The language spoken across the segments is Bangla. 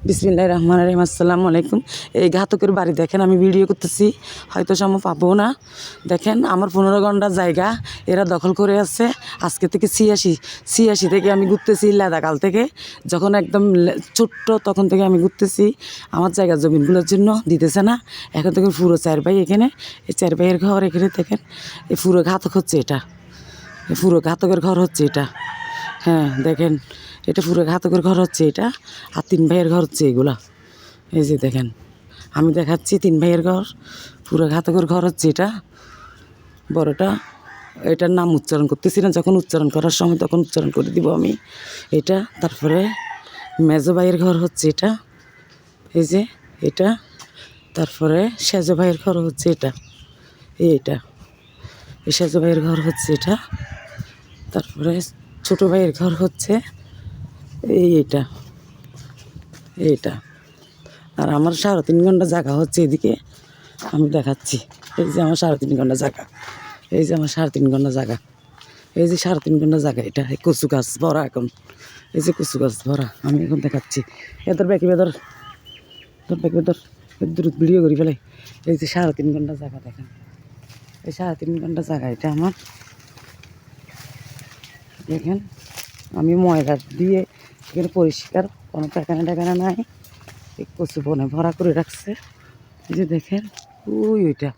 বিসমিল্লাহির রহমানির রহিম। আসসালামু আলাইকুম। এই ঘাতকের বাড়ি দেখেন, আমি ভিডিও করতেছি, হয়তো সময় পাবো না। দেখেন আমার 15 ঘন্টা জায়গা এরা দখল করে আছে। আজকে থেকে 86 থেকে আমি ঘুরতেছি, লাদাকাল থেকে যখন একদম ছোট্ট তখন থেকে আমি ঘুরতেছি। আমার জায়গা জমিনগুলোর জন্য দিতেছে না। এখন থেকে পুরো 4 ভাই এখানে, এই 4 ভাইয়ের ঘর এখানে দেখেন। এই পুরো ঘাতক হচ্ছে এটা, এই পুরো ঘাতকের ঘর হচ্ছে এটা। হ্যাঁ দেখেন, এটা পুরো ঘাতকের ঘর হচ্ছে এটা। আর 3 ভাইয়ের ঘর হচ্ছে এগুলা। এই যে দেখেন, আমি দেখাচ্ছি 3 ভাইয়ের ঘর, পুরো ঘাতকের ঘর হচ্ছে এটা। বড়টা, এটার নাম উচ্চারণ করতেছি না, যখন উচ্চারণ করার সময় তখন উচ্চারণ করে দিব আমি এটা। তারপরে মেজো ভাইয়ের ঘর হচ্ছে এটা, এই যে এটা। তারপরে সেজো ভাইয়ের ঘর হচ্ছে এটা, এইটা। এই সেজো ভাইয়ের ঘর হচ্ছে এটা। তারপরে ছোটো ভাইয়ের ঘর হচ্ছে এইটা, এইটা। আর আমার 3.5 ঘন্টা জায়গা হচ্ছে এদিকে, আমি দেখাচ্ছি। এই যে আমার 3.5 ঘন্টা জায়গা, এই যে আমার 3.5 ঘন্টা জায়গা, এই যে 3.5 ঘন্টা জায়গা। এটা এই কচু গাছ ভরা এখন, এই যে কচু গাছ ভরা। আমি এখন দেখাচ্ছি, এদের ব্যাকি বেদর তোর ব্যাকি বেদর দ্রুত ভিডিও করি ফেলে। এই যে 3.5 ঘন্টা জায়গা দেখেন, এই 3.5 ঘন্টা জায়গা এটা আমার। দেখেন আমি ময়লা দিয়ে এখানে পরিষ্কার, কোনো টাকানা টাকানা নাই। এই কচু বনে ভরা করে রাখছে। এই যে দেখেন, ওইটা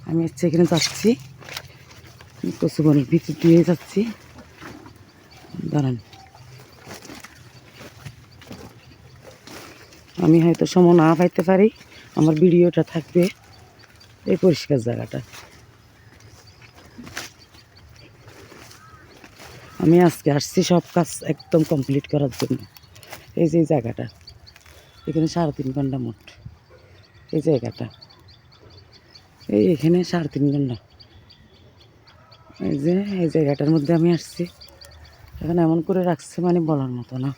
আমি হচ্ছে এখানে যাচ্ছি, কচু বনের ভিতর দিয়ে যাচ্ছি। দাঁড়ান, আমি হয়তো সময় না পাইতে পারি, আমার ভিডিওটা থাকবে এই পরিষ্কার জায়গাটা। আমি আজকে আসছি সব কাজ একদম কমপ্লিট করার জন্য। এই যে জায়গাটা, এখানে 3.5 ঘন্টা মোট এই জায়গাটা, এই এখানে 3.5 ঘন্টা। এই যে এই জায়গাটার মধ্যে আমি আসছি, এখানে এমন করে রাখছে মানে বলার মতো না।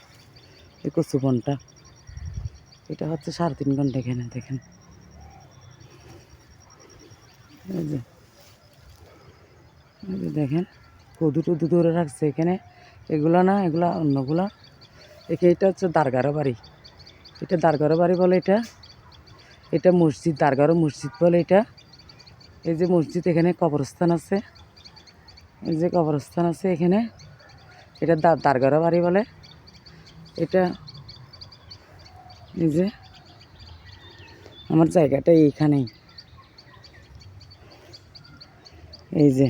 এই কচু বনটা, এটা হচ্ছে 3.5 ঘন্টা। এখানে দেখেন, এই যে দেখেন কদু টদু ধরে রাখছে এখানে। এগুলো না, এগুলা অন্যগুলা। এটা হচ্ছে দারগারো বাড়ি, এটা দারগারো বাড়ি বলে এটা। এটা মসজিদ, দারগারো মসজিদ বলে এটা। এই যে মসজিদ, এখানে কবরস্থান আছে, এই যে কবরস্থান আছে এখানে। এটা দারগারো বাড়ি বলে এটা। এই যে আমার জায়গাটা এইখানেই, এই যে